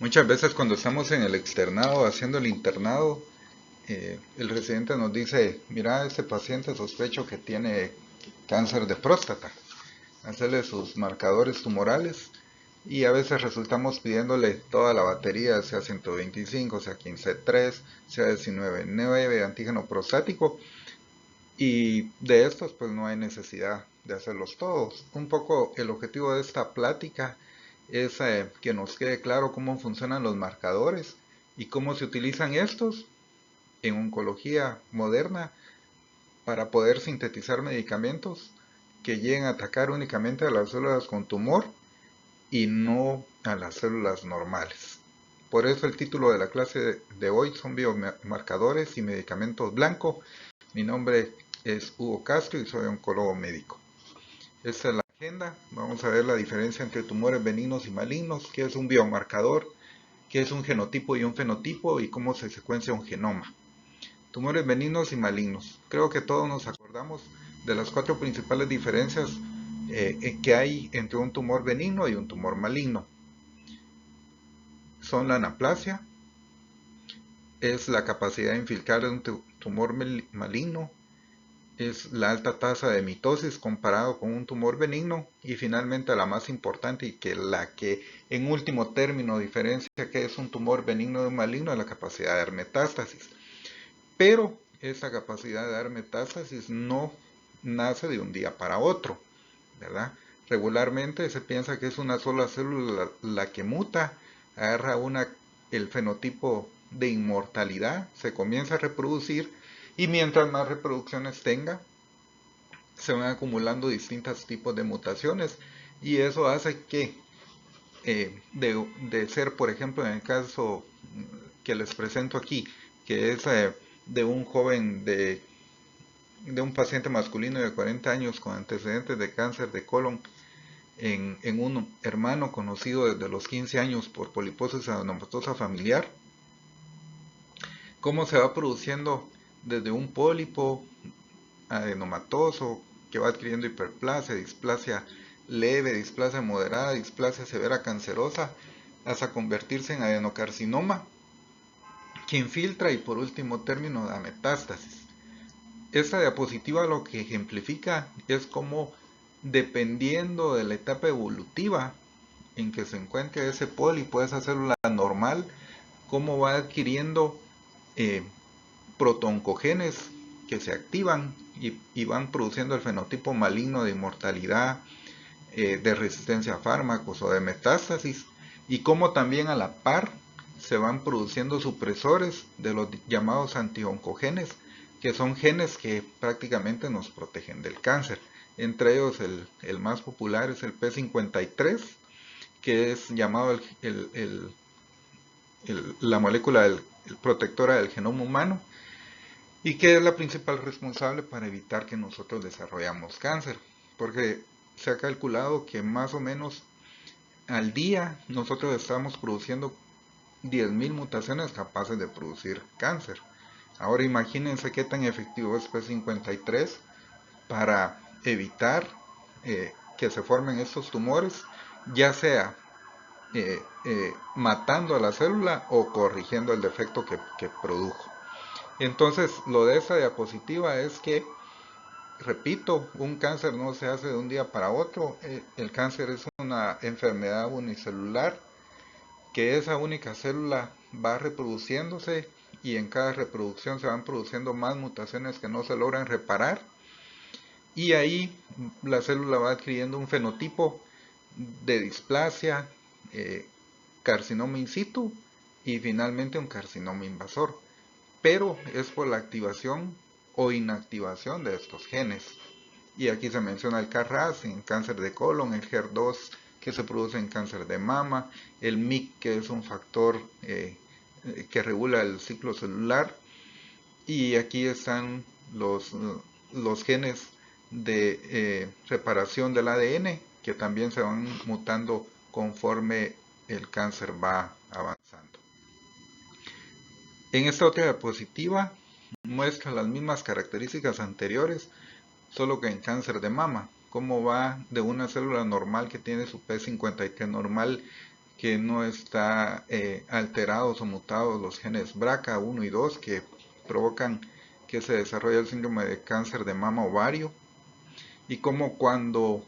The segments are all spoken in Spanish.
Muchas veces cuando estamos en el externado, haciendo el internado, el residente nos dice, mira, este paciente sospecho que tiene cáncer de próstata. Hacerle sus marcadores tumorales y a veces resultamos pidiéndole toda la batería, sea 125, sea 15,3, sea 19,9, antígeno prostático, y de estos pues no hay necesidad de hacerlos todos. Un poco el objetivo de esta plática es que nos quede claro cómo funcionan los marcadores y cómo se utilizan estos en oncología moderna para poder sintetizar medicamentos que lleguen a atacar únicamente a las células con tumor y no a las células normales. Por eso el título de la clase de hoy son biomarcadores y medicamentos blanco. Mi nombre es Hugo Castro y soy oncólogo médico. Esta es la agenda. Vamos a ver la diferencia entre tumores benignos y malignos, qué es un biomarcador, qué es un genotipo y un fenotipo y cómo se secuencia un genoma. Tumores benignos y malignos. Creo que todos nos acordamos de las cuatro principales diferencias que hay entre un tumor benigno y un tumor maligno. Son la anaplasia, es la capacidad de infiltrar un tumor maligno, es la alta tasa de mitosis comparado con un tumor benigno y finalmente la más importante y que la que en último término diferencia que es un tumor benigno de un maligno es la capacidad de dar metástasis. Pero esa capacidad de dar metástasis no nace de un día para otro, ¿verdad? Regularmente se piensa que es una sola célula la que muta, agarra el fenotipo de inmortalidad, se comienza a reproducir y mientras más reproducciones tenga, se van acumulando distintos tipos de mutaciones y eso hace que de ser, por ejemplo, en el caso que les presento aquí, que es de un joven de un paciente masculino de 40 años con antecedentes de cáncer de colon en un hermano conocido desde los 15 años por poliposis adenomatosa familiar, cómo se va produciendo desde un pólipo adenomatoso que va adquiriendo hiperplasia, displasia leve, displasia moderada, displasia severa cancerosa, hasta convertirse en adenocarcinoma, que infiltra y por último término da metástasis. Esta diapositiva lo que ejemplifica es cómo, dependiendo de la etapa evolutiva en que se encuentre ese pólipo, esa célula normal, cómo va adquiriendo eh, protoncogenes que se activan y van produciendo el fenotipo maligno de inmortalidad, de resistencia a fármacos o de metástasis, y cómo también a la par se van produciendo supresores de los llamados antioncogenes, que son genes que prácticamente nos protegen del cáncer. Entre ellos el más popular es el P53, que es llamado la molécula protectora del genoma humano y que es la principal responsable para evitar que nosotros desarrollamos cáncer, porque se ha calculado que más o menos al día nosotros estamos produciendo 10.000 mutaciones capaces de producir cáncer. Ahora imagínense qué tan efectivo es P53 para evitar que se formen estos tumores, ya sea matando a la célula o corrigiendo el defecto que produjo. Entonces, lo de esta diapositiva es que, repito, un cáncer no se hace de un día para otro. El cáncer es una enfermedad unicelular, que esa única célula va reproduciéndose y en cada reproducción se van produciendo más mutaciones que no se logran reparar. Y ahí la célula va adquiriendo un fenotipo de displasia, eh, carcinoma in situ y finalmente un carcinoma invasor, pero es por la activación o inactivación de estos genes. Y aquí se menciona el KRAS en cáncer de colon, el HER2 que se produce en cáncer de mama, el MYC que es un factor que regula el ciclo celular, y aquí están los genes de reparación del ADN que también se van mutando conforme el cáncer va avanzando. En esta otra diapositiva muestra las mismas características anteriores, solo que en cáncer de mama, cómo va de una célula normal que tiene su P53 normal, que no está alterados o mutados los genes BRCA1 y 2 que provocan que se desarrolle el síndrome de cáncer de mama ovario, y como cuando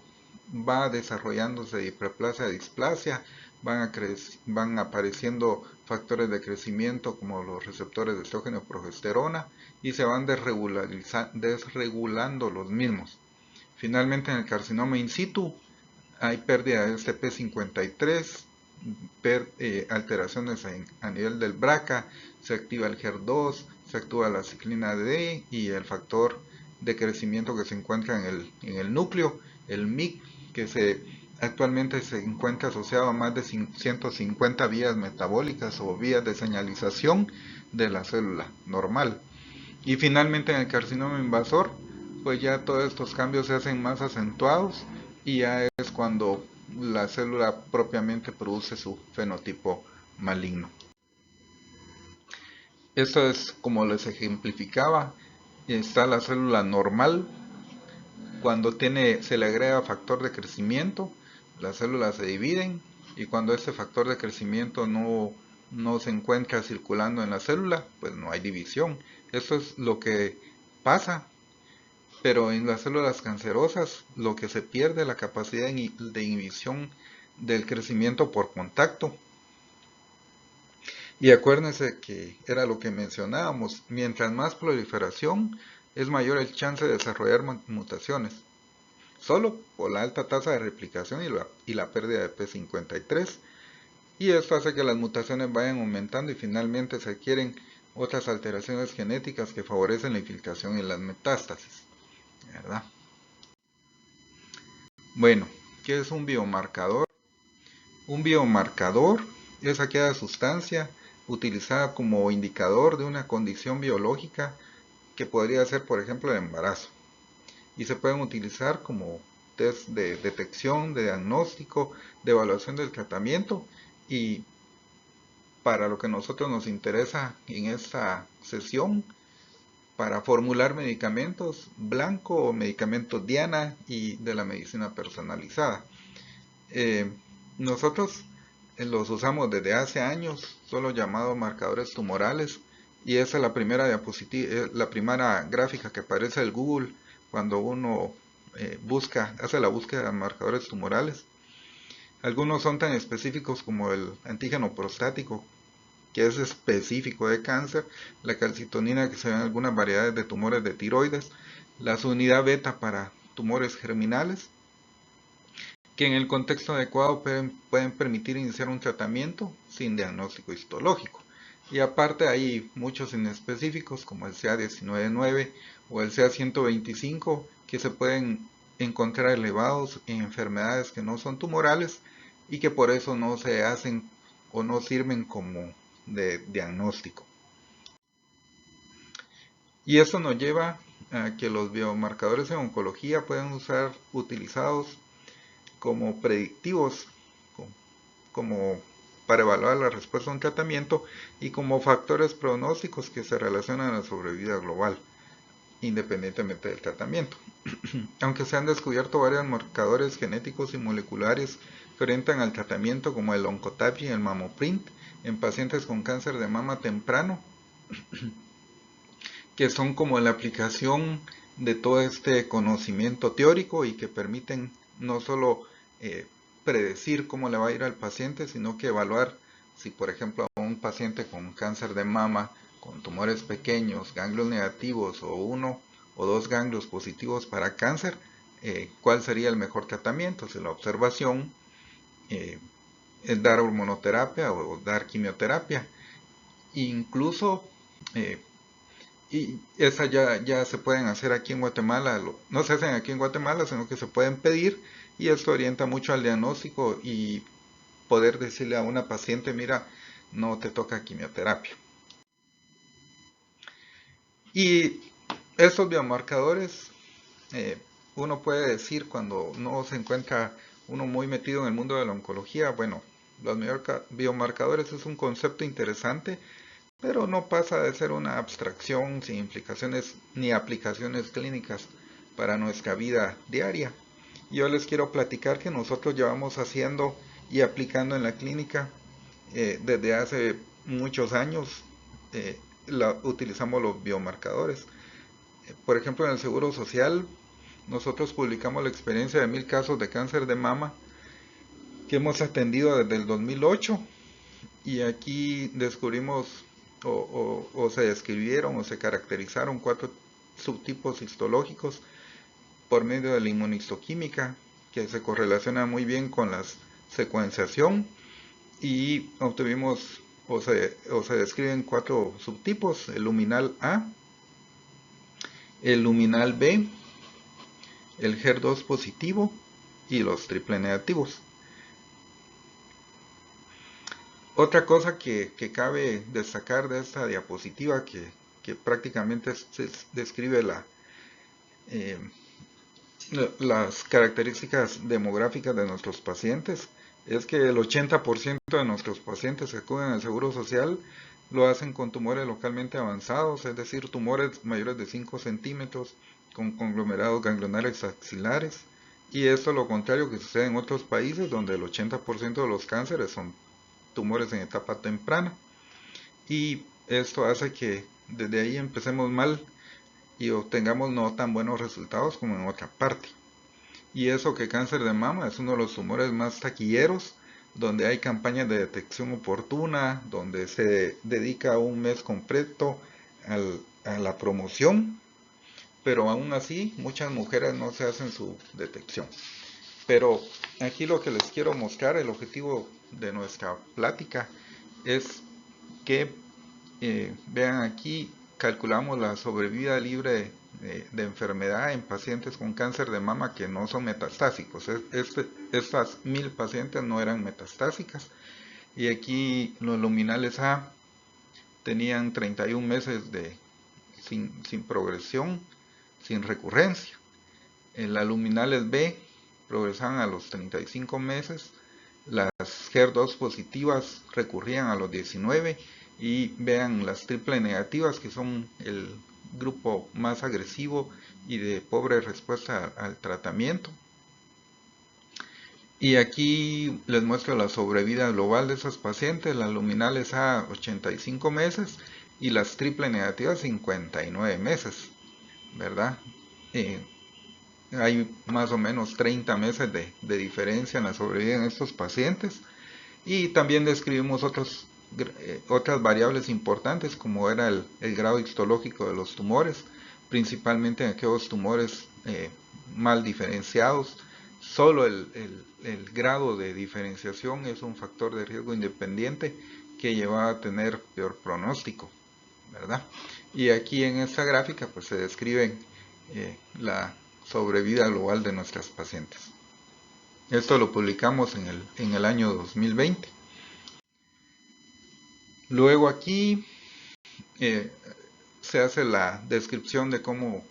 va desarrollándose hiperplasia displasia van apareciendo factores de crecimiento como los receptores de estrógeno y progesterona y se van desregulando los mismos. Finalmente, en el carcinoma in situ hay pérdida de este P53, alteraciones a nivel del BRCA, se activa el HER2, se activa la ciclina D y el factor de crecimiento que se encuentra en el núcleo, el MYC, que actualmente se encuentra asociado a más de 150 vías metabólicas o vías de señalización de la célula normal. Y finalmente en el carcinoma invasor, pues ya todos estos cambios se hacen más acentuados y ya es cuando la célula propiamente produce su fenotipo maligno. Esto es como les ejemplificaba. Está la célula normal. Cuando se le agrega factor de crecimiento, las células se dividen, y cuando este factor de crecimiento no se encuentra circulando en la célula, pues no hay división. Eso es lo que pasa. Pero en las células cancerosas lo que se pierde es la capacidad de inhibición del crecimiento por contacto. Y acuérdense que era lo que mencionábamos, mientras más proliferación es mayor el chance de desarrollar mutaciones, solo por la alta tasa de replicación y la pérdida de P53. Y esto hace que las mutaciones vayan aumentando y finalmente se adquieren otras alteraciones genéticas que favorecen la infiltración y las metástasis, ¿verdad? Bueno, ¿qué es un biomarcador? Un biomarcador es aquella sustancia utilizada como indicador de una condición biológica que podría ser, por ejemplo, el embarazo. Y se pueden utilizar como test de detección, de diagnóstico, de evaluación del tratamiento. Y para lo que a nosotros nos interesa en esta sesión, para formular medicamentos blanco o medicamentos Diana y de la medicina personalizada. Nosotros los usamos desde hace años, son los llamados marcadores tumorales, y esa es la primera diapositiva, la primera gráfica que aparece en Google cuando uno hace la búsqueda de marcadores tumorales. Algunos son tan específicos como el antígeno prostático, que es específico de cáncer, la calcitonina que se ve en algunas variedades de tumores de tiroides, la subunidad beta para tumores germinales, que en el contexto adecuado pueden permitir iniciar un tratamiento sin diagnóstico histológico. Y aparte hay muchos inespecíficos como el CA19-9 o el CA125 que se pueden encontrar elevados en enfermedades que no son tumorales y que por eso no se hacen o no sirven como de diagnóstico. Y eso nos lleva a que los biomarcadores en oncología pueden ser utilizados como predictivos, como para evaluar la respuesta a un tratamiento, y como factores pronósticos que se relacionan a la sobrevida global, independientemente del tratamiento. Aunque se han descubierto varios marcadores genéticos y moleculares que orientan al tratamiento, como el Oncotype y el Mamoprint, en pacientes con cáncer de mama temprano, que son como la aplicación de todo este conocimiento teórico y que permiten no solo predecir cómo le va a ir al paciente, sino que evaluar si, por ejemplo, a un paciente con cáncer de mama, con tumores pequeños, ganglios negativos o 1 o 2 ganglios positivos para cáncer, cuál sería el mejor tratamiento, si la observación, es dar hormonoterapia o dar quimioterapia. Incluso y esas ya se pueden hacer aquí en Guatemala, no se hacen aquí en Guatemala, sino que se pueden pedir, y esto orienta mucho al diagnóstico y poder decirle a una paciente, mira, no te toca quimioterapia. Y estos biomarcadores, uno puede decir cuando no se encuentra uno muy metido en el mundo de la oncología, bueno, los biomarcadores es un concepto interesante, pero no pasa de ser una abstracción sin implicaciones ni aplicaciones clínicas para nuestra vida diaria. Yo les quiero platicar que nosotros llevamos haciendo y aplicando en la clínica. Desde hace muchos años utilizamos los biomarcadores. Por ejemplo, en el Seguro Social, nosotros publicamos la experiencia de 1000 casos de cáncer de mama que hemos atendido desde el 2008, y aquí descubrimos o se describieron o se caracterizaron 4 subtipos histológicos por medio de la inmunistoquímica, que se correlaciona muy bien con la secuenciación, y obtuvimos o se describen 4 subtipos: el luminal A, el luminal B, el HER2 positivo y los triple negativos. Otra cosa que cabe destacar de esta diapositiva, que prácticamente describe eh, las características demográficas de nuestros pacientes, es que el 80% de nuestros pacientes que acuden al Seguro Social lo hacen con tumores localmente avanzados, es decir, tumores mayores de 5 centímetros con conglomerados ganglionares axilares. Y esto es lo contrario que sucede en otros países, donde el 80% de los cánceres son tumores en etapa temprana. Y esto hace que desde ahí empecemos mal y obtengamos no tan buenos resultados como en otra parte. Y eso que cáncer de mama es uno de los tumores más taquilleros, donde hay campañas de detección oportuna, donde se dedica un mes completo a la promoción, pero aún así muchas mujeres no se hacen su detección. Pero aquí lo que les quiero mostrar, el objetivo de nuestra plática, es que vean aquí, calculamos la sobrevida libre de enfermedad en pacientes con cáncer de mama que no son metastásicos. Estas 1000 pacientes no eran metastásicas, y aquí los luminales A tenían 31 meses sin progresión, sin recurrencia. En las luminales B progresaban a los 35 meses, las HER2 positivas recurrían a los 19, y vean las triple negativas, que son el grupo más agresivo y de pobre respuesta al tratamiento. Y aquí les muestro la sobrevida global de esos pacientes, las luminales A 85 meses y las triple negativas 59 meses, ¿verdad? Hay más o menos 30 meses de diferencia en la sobrevida en estos pacientes. Y también describimos otras variables importantes, como era el grado histológico de los tumores, principalmente en aquellos tumores mal diferenciados. Solo el grado de diferenciación es un factor de riesgo independiente que lleva a tener peor pronóstico, ¿verdad? Y aquí en esta gráfica pues se describe la sobrevida global de nuestras pacientes. Esto lo publicamos en el año 2020. Luego aquí se hace la descripción de cómo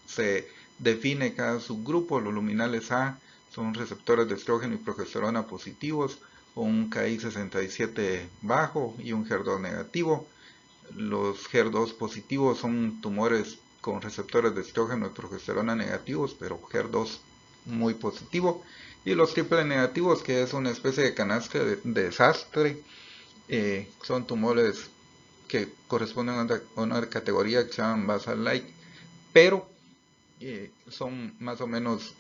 se define cada subgrupo. Los luminales A son receptores de estrógeno y progesterona positivos, con un KI67 bajo y un HER2 negativo. Los HER2 positivos son tumores con receptores de estrógeno y progesterona negativos, pero HER2 muy positivo. Y los triple negativos, que es una especie de canastra de desastre, son tumores que corresponden a una categoría que se llama basal-like, pero son más o menos,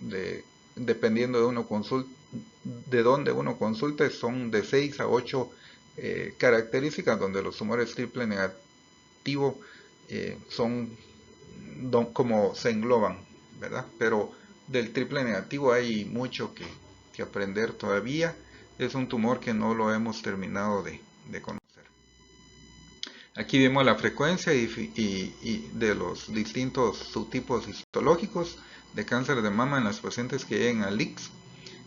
dependiendo de donde uno consulte, son de 6 a 8 características, donde los tumores triple negativo son como se engloban, ¿verdad? Pero del triple negativo hay mucho que aprender todavía. Es un tumor que no lo hemos terminado de conocer. Aquí vemos la frecuencia y de los distintos subtipos histológicos de cáncer de mama en las pacientes que llegan al ICS,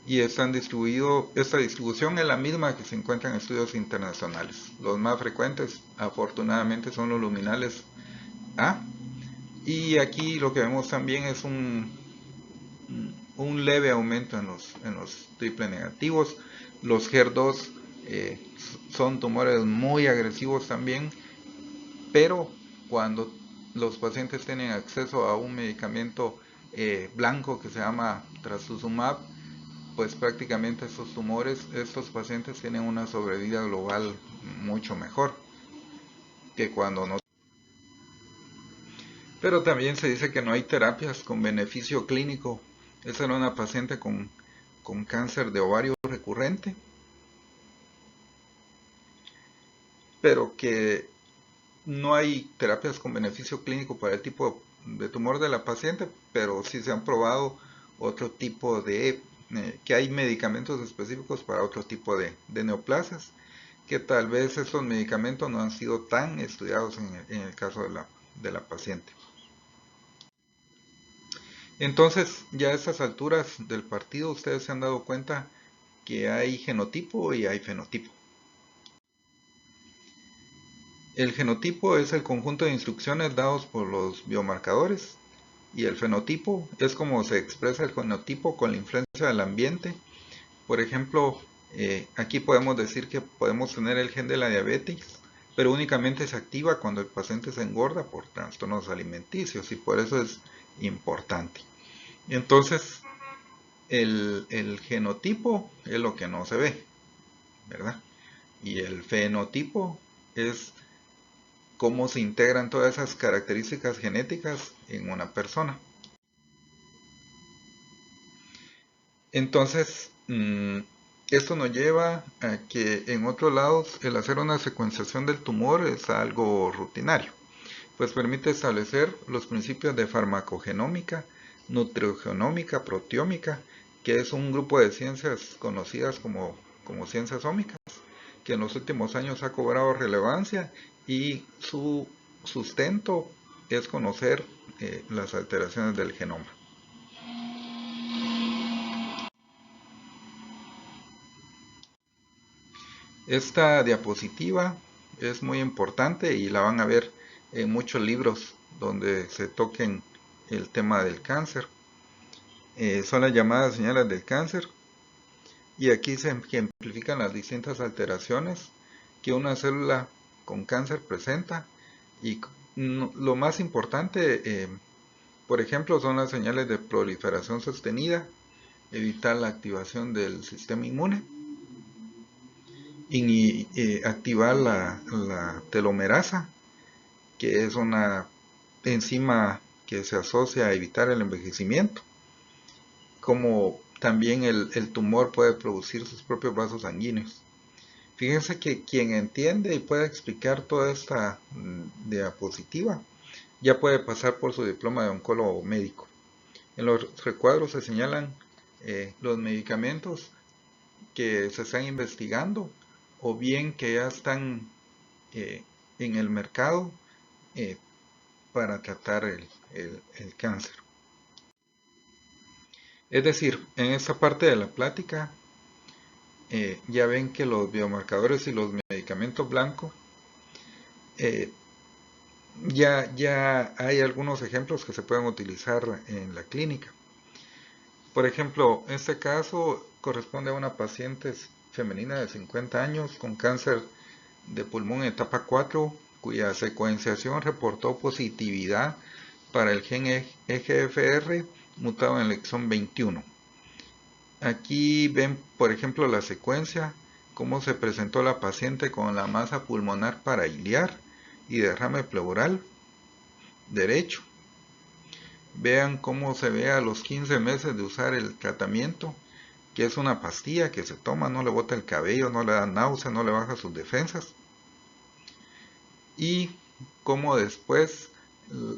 y esta distribución es la misma que se encuentra en estudios internacionales. Los más frecuentes, afortunadamente, son los luminales A, y aquí lo que vemos también es un leve aumento en los triple negativos. Los HER2 son tumores muy agresivos también, pero cuando los pacientes tienen acceso a un medicamento blanco que se llama trastuzumab, pues prácticamente estos tumores, estos pacientes tienen una sobrevida global mucho mejor que cuando no. Pero también se dice que no hay terapias con beneficio clínico. Esa era una paciente con cáncer de ovario recurrente, pero que no hay terapias con beneficio clínico para el tipo de tumor de la paciente, pero sí se han probado otro tipo que hay medicamentos específicos para otro tipo de neoplasias, que tal vez estos medicamentos no han sido tan estudiados en el caso de la paciente. Entonces, ya a estas alturas del partido, ustedes se han dado cuenta que hay genotipo y hay fenotipo. El genotipo es el conjunto de instrucciones dados por los biomarcadores y el fenotipo es como se expresa el genotipo con la influencia del ambiente. Por ejemplo, aquí podemos decir que podemos tener el gen de la diabetes, pero únicamente se activa cuando el paciente se engorda por trastornos alimenticios y por eso es importante. Entonces, el genotipo es lo que no se ve, ¿verdad? Y el fenotipo es cómo se integran todas esas características genéticas en una persona. Entonces, esto nos lleva a que en otros lados el hacer una secuenciación del tumor es algo rutinario, pues permite establecer los principios de farmacogenómica, nutriogenómica, proteómica, que es un grupo de ciencias conocidas como ciencias ómicas, que en los últimos años ha cobrado relevancia y su sustento es conocer las alteraciones del genoma. Esta diapositiva es muy importante y la van a ver en muchos libros donde se toquen el tema del cáncer. Son las llamadas señales del cáncer y aquí se ejemplifican las distintas alteraciones que una célula con cáncer presenta y lo más importante, por ejemplo, son las señales de proliferación sostenida, evitar la activación del sistema inmune y activar la telomerasa, que es una enzima que se asocia a evitar el envejecimiento, como también el tumor puede producir sus propios vasos sanguíneos. Fíjense que quien entiende y puede explicar toda esta diapositiva ya puede pasar por su diploma de oncólogo médico. En los recuadros se señalan los medicamentos que se están investigando o bien que ya están en el mercado eh, para tratar el cáncer. Es decir, en esta parte de la plática ya ven que los biomarcadores y los medicamentos blancos eh, ya hay algunos ejemplos que se pueden utilizar en la clínica. Por ejemplo, este caso corresponde a una paciente femenina de 50 años con cáncer de pulmón etapa 4, cuya secuenciación reportó positividad para el gen EGFR mutado en el exón 21. Aquí ven, por ejemplo, la secuencia, cómo se presentó la paciente con la masa pulmonar parailiar y derrame pleural derecho. Vean cómo se ve a los 15 meses de usar el tratamiento, que es una pastilla que se toma, no le bota el cabello, no le da náusea, no le baja sus defensas. Y cómo después,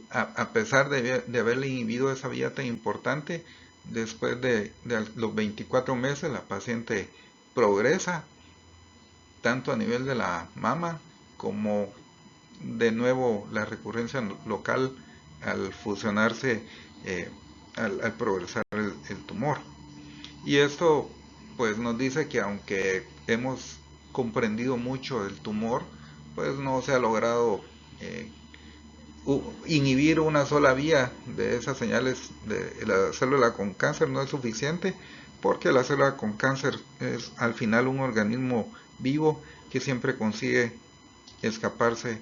a pesar de haberle inhibido esa vía tan importante, después de los 24 meses la paciente progresa, tanto a nivel de la mama como de nuevo la recurrencia local al fusionarse, al progresar el tumor. Y esto pues nos dice que aunque hemos comprendido mucho el tumor, pues no se ha logrado eh, inhibir una sola vía de esas señales de la célula con cáncer. No es suficiente porque la célula con cáncer es al final un organismo vivo que siempre consigue escaparse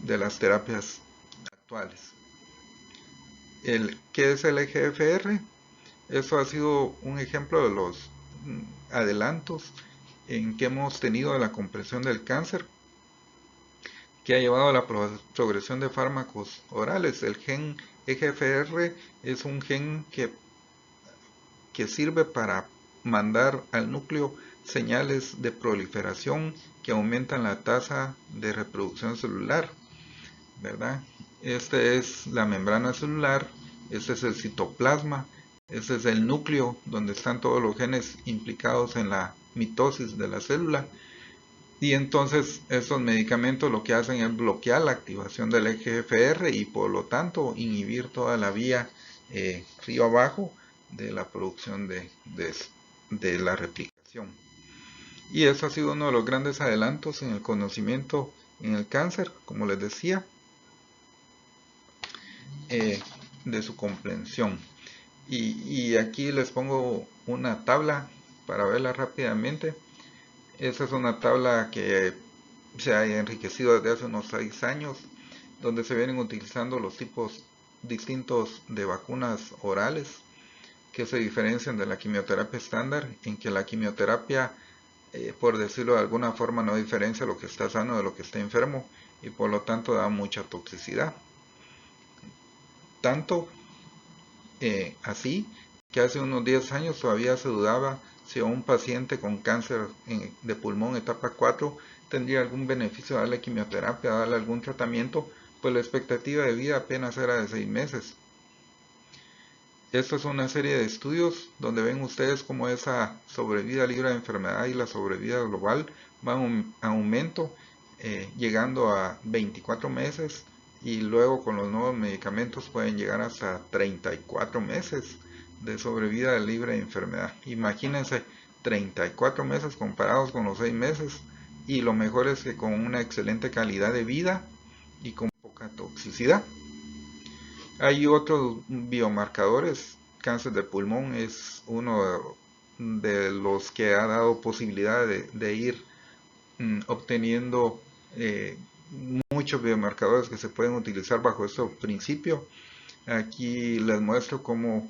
de las terapias actuales. ¿Qué es el EGFR? Eso ha sido un ejemplo de los adelantos en que hemos tenido de la comprensión del cáncer, que ha llevado a la progresión de fármacos orales. El gen EGFR es un gen que sirve para mandar al núcleo señales de proliferación que aumentan la tasa de reproducción celular, ¿verdad? Este es la membrana celular, este es el citoplasma, este es el núcleo donde están todos los genes implicados en la mitosis de la célula. Y entonces estos medicamentos lo que hacen es bloquear la activación del EGFR y por lo tanto inhibir toda la vía río abajo de la producción de la replicación. Y eso ha sido uno de los grandes adelantos en el conocimiento en el cáncer, como les decía, de su comprensión. Y aquí les pongo una tabla para verla rápidamente. Esa es una tabla que se ha enriquecido desde hace unos 6 años, donde se vienen utilizando los tipos distintos de vacunas orales que se diferencian de la quimioterapia estándar, en que la quimioterapia, por decirlo de alguna forma, no diferencia lo que está sano de lo que está enfermo y por lo tanto da mucha toxicidad. Tanto así que hace unos 10 años todavía se dudaba si a un paciente con cáncer de pulmón etapa 4 tendría algún beneficio de darle quimioterapia, darle algún tratamiento, pues la expectativa de vida apenas era de 6 meses. Esto es una serie de estudios donde ven ustedes cómo esa sobrevida libre de enfermedad y la sobrevida global van en aumento, llegando a 24 meses y luego con los nuevos medicamentos pueden llegar hasta 34 meses de sobrevida libre de enfermedad. Imagínense 34 meses comparados con los 6 meses y lo mejor es que con una excelente calidad de vida y con poca toxicidad. Hay otros biomarcadores. Cáncer de pulmón es uno de los que ha dado posibilidad de ir obteniendo muchos biomarcadores que se pueden utilizar bajo este principio. Aquí les muestro cómo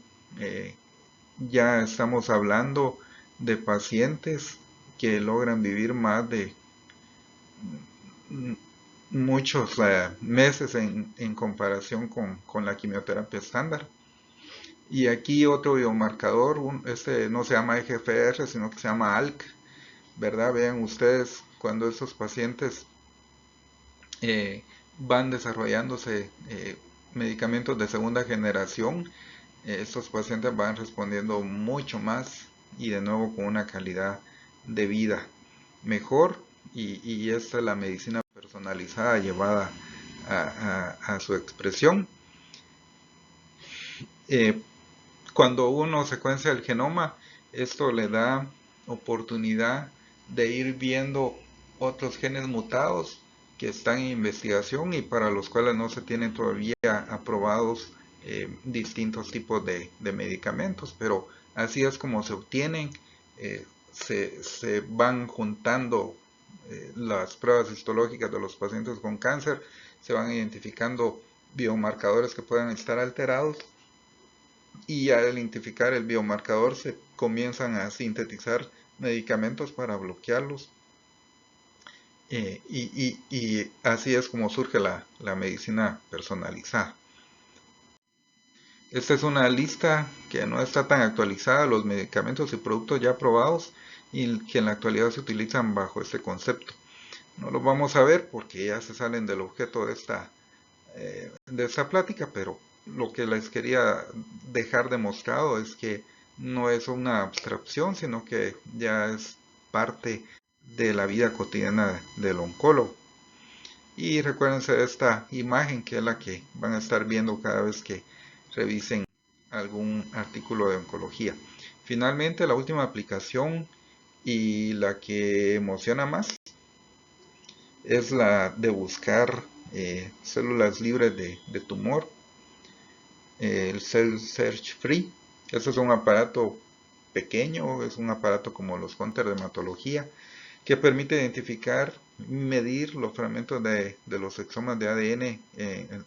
ya estamos hablando de pacientes que logran vivir más de muchos meses en comparación con la quimioterapia estándar. Y aquí otro biomarcador, este no se llama EGFR, sino que se llama ALK, ¿verdad? Vean ustedes cuando estos pacientes van desarrollándose medicamentos de segunda generación, estos pacientes van respondiendo mucho más y de nuevo con una calidad de vida mejor y esta es la medicina personalizada llevada a su expresión. Cuando uno secuencia el genoma, esto le da oportunidad de ir viendo otros genes mutados que están en investigación y para los cuales no se tienen todavía aprobados distintos tipos de medicamentos, pero así es como se obtienen, se van juntando las pruebas histológicas de los pacientes con cáncer, se van identificando biomarcadores que puedan estar alterados y al identificar el biomarcador se comienzan a sintetizar medicamentos para bloquearlos y así es como surge la medicina personalizada. Esta es una lista que no está tan actualizada de los medicamentos y productos ya aprobados y que en la actualidad se utilizan bajo este concepto. No los vamos a ver porque ya se salen del objeto de esta plática, pero lo que les quería dejar demostrado es que no es una abstracción, sino que ya es parte de la vida cotidiana del oncólogo. Y recuérdense de esta imagen que es la que van a estar viendo cada vez que revisen algún artículo de oncología. Finalmente, la última aplicación y la que emociona más es la de buscar células libres de tumor, el Cell Search Free. Este es un aparato pequeño, es un aparato como los Hunter de hematología, que permite identificar, medir los fragmentos de los exomas de ADN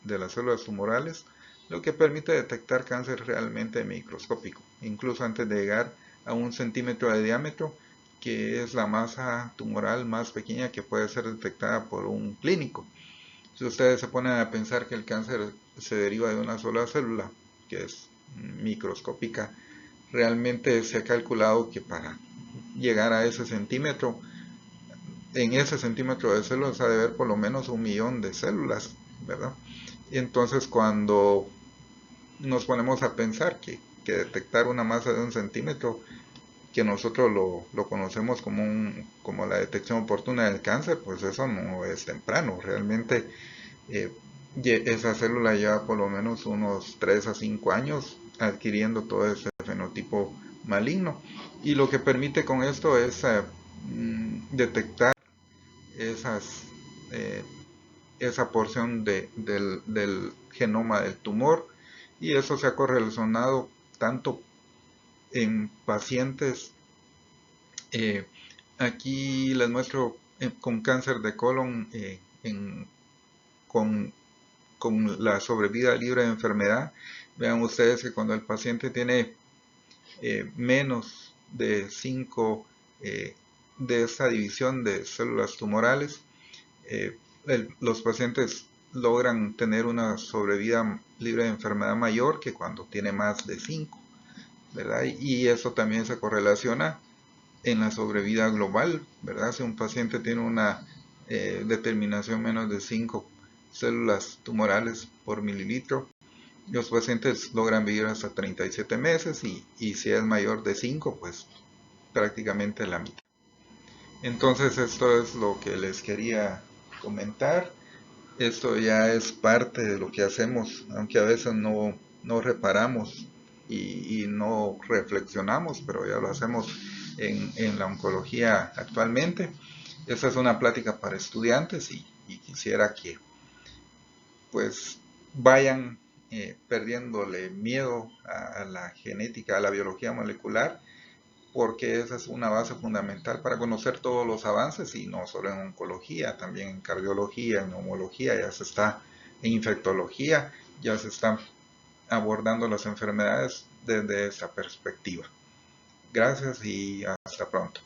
de las células tumorales lo que permite detectar cáncer realmente microscópico, incluso antes de llegar a 1 centímetro de diámetro, que es la masa tumoral más pequeña que puede ser detectada por un clínico. Si ustedes se ponen a pensar que el cáncer se deriva de una sola célula, que es microscópica, realmente se ha calculado que para llegar a ese centímetro, en ese centímetro de células ha de haber por lo menos 1 millón de células, ¿verdad? Y entonces cuando nos ponemos a pensar que detectar una masa de 1 centímetro, que nosotros lo conocemos como la detección oportuna del cáncer, pues eso no es temprano. Realmente eh, esa célula lleva por lo menos unos 3 a 5 años adquiriendo todo ese fenotipo maligno. Y lo que permite con esto es detectar esas, eh, esa porción del genoma del tumor, y eso se ha correlacionado tanto en pacientes, eh, aquí les muestro con cáncer de colon, con, con la sobrevida libre de enfermedad. Vean ustedes que cuando el paciente tiene menos de 5 de esta división de células tumorales, los pacientes logran tener una sobrevida libre de enfermedad mayor que cuando tiene más de 5, ¿verdad? Y eso también se correlaciona en la sobrevida global, ¿verdad? Si un paciente tiene una determinación menos de 5 células tumorales por mililitro, los pacientes logran vivir hasta 37 meses y si es mayor de 5, pues prácticamente la mitad. Entonces esto es lo que les quería comentar. Esto ya es parte de lo que hacemos, aunque a veces no reparamos y no reflexionamos, pero ya lo hacemos en la oncología actualmente. Esta es una plática para estudiantes y quisiera que pues vayan perdiéndole miedo a la genética, a la biología molecular, porque esa es una base fundamental para conocer todos los avances, y no solo en oncología, también en cardiología, en neumología, en infectología, ya se están abordando las enfermedades desde esa perspectiva. Gracias y hasta pronto.